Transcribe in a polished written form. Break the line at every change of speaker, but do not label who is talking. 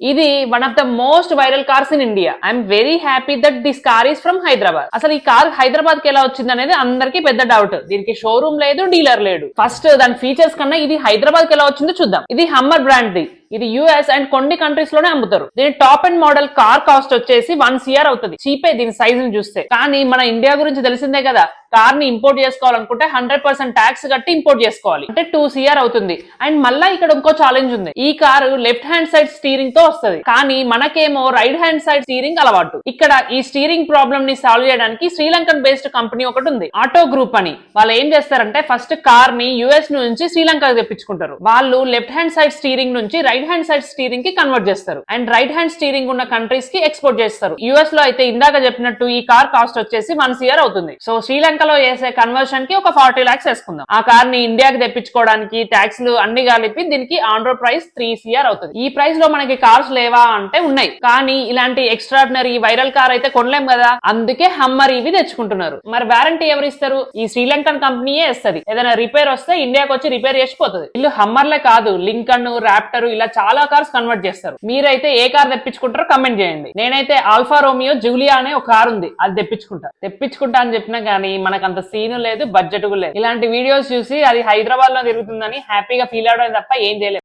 ఇది one of the most viral cars in India. I'm very happy that this car is from Hyderabad. అసలు ఈ car Hyderabad కి ఎలా వచ్చింది అనేది అందరికీ పెద్ద డౌట్. దీనికి షోరూమ్ లేదు, డీలర్ లేడు. ఫస్ట్ దాని ఫీచర్స్ కన్నా ఇది హైదరాబాద్ కి ఎలా వచ్చిందో చూద్దాం. ఇది హమ్మర్ బ్రాండ్ ది. ఇది యుఎస్ అండ్ కొన్ని కంట్రీస్ లోనే అమ్ముతారు. దీని top and model car cost వచ్చేసి 1 CR అవుతుంది. చీపే దీని సైజ్ ని చూస్తే. కానీ మన ఇండియా గురించి తెలిసిందే కదా, కార్ ని ఇంపోర్ట్ చేసుకోవాలనుకుంటే 100% ట్యాక్స్ కట్టి ఇంపోర్ట్ చేసుకోవాలి. అంటే 2 CR అవుతుంది. అండ్ మళ్ళా ఇక్కడ ఇంకో ఛాలెంజ్ ఉంది. ఈ car left hand side steering తో వస్తుంది. కానీ మనకేమో రైట్ హ్యాండ్ సైడ్ స్టీరింగ్ అలవాటు. ఇక్కడ ఈ స్టీరింగ్ ప్రాబ్లమ్ ని సాల్వ్ చేయడానికి శ్రీలంకన్ బేస్డ్ కంపెనీ ఒకటి ఉంది, ఆటో గ్రూప్ అని. వాళ్ళు ఏం చేస్తారంటే ఫస్ట్ కార్ ని యుఎస్ నుంచి శ్రీలంక తెప్పించుకుంటారు. వాళ్ళు లెఫ్ట్ హ్యాండ్ సైడ్ స్టీరింగ్ నుంచి రైట్ హ్యాండ్ సైడ్ స్టీరింగ్ కి కన్వర్ట్ చేస్తారు. అండ్ రైట్ హ్యాండ్ స్టీరింగ్ ఉన్న కంట్రీస్ కి ఎక్స్పోర్ట్ చేస్తారు. యుఎస్ లో అయితే ఇందాక చెప్పినట్టు ఈ కార్ కాస్ట్ వచ్చేసి 1 CR అవుతుంది. సో శ్రీలంకలో చేసే కన్వర్షన్ కి ఒక 40 lakhs వేసుకుందాం. ఆ కార్ ని ఇండియాకి తెప్పించుకోవడానికి ట్యాక్స్లు అన్ని కలిపి దీనికి ఆన్ రోడ్ ప్రైస్ 3 CR అవుతుంది. ఈ ప్రైస్ లో మనకి కార్స్ లేవా అంటే ఉన్నాయి. కానీ ఇలాంటి ఎక్స్ట్రాడినరీ వైరల్ కార్ అయితే కొనలేం కదా, అందుకే హమ్మర్ ఇవి తెచ్చుకుంటున్నారు. మరి వారంటీ ఎవరు ఇస్తారు? ఈ శ్రీలంకన్ కంపెనీయే ఇస్తుంది. ఏదైనా రిపేర్ వస్తే ఇండియాకి వచ్చి రిపేర్ చేసిపోతుంది. వీళ్ళు హమ్మర్లే కాదు, లింకన్, రాప్టర్ ఇలా చాలా కార్స్ కన్వర్ట్ చేస్తారు. మీరైతే ఏ కార్ తెప్పించుకుంటారో కమెంట్ చేయండి. నేనైతే ఆల్ఫా రోమియో జూలియా అనే ఒక కార్ ఉంది, అది తెప్పించుకుంటా అని చెప్పినా కానీ మనకు అంత సీన్ లేదు, బడ్జెట్ లేదు. ఇలాంటి వీడియోస్ చూసి అది హైదరాబాద్ లో తిరుగుతుందని హ్యాపీగా ఫీల్ అవడం తప్ప ఏం చేయలేదు.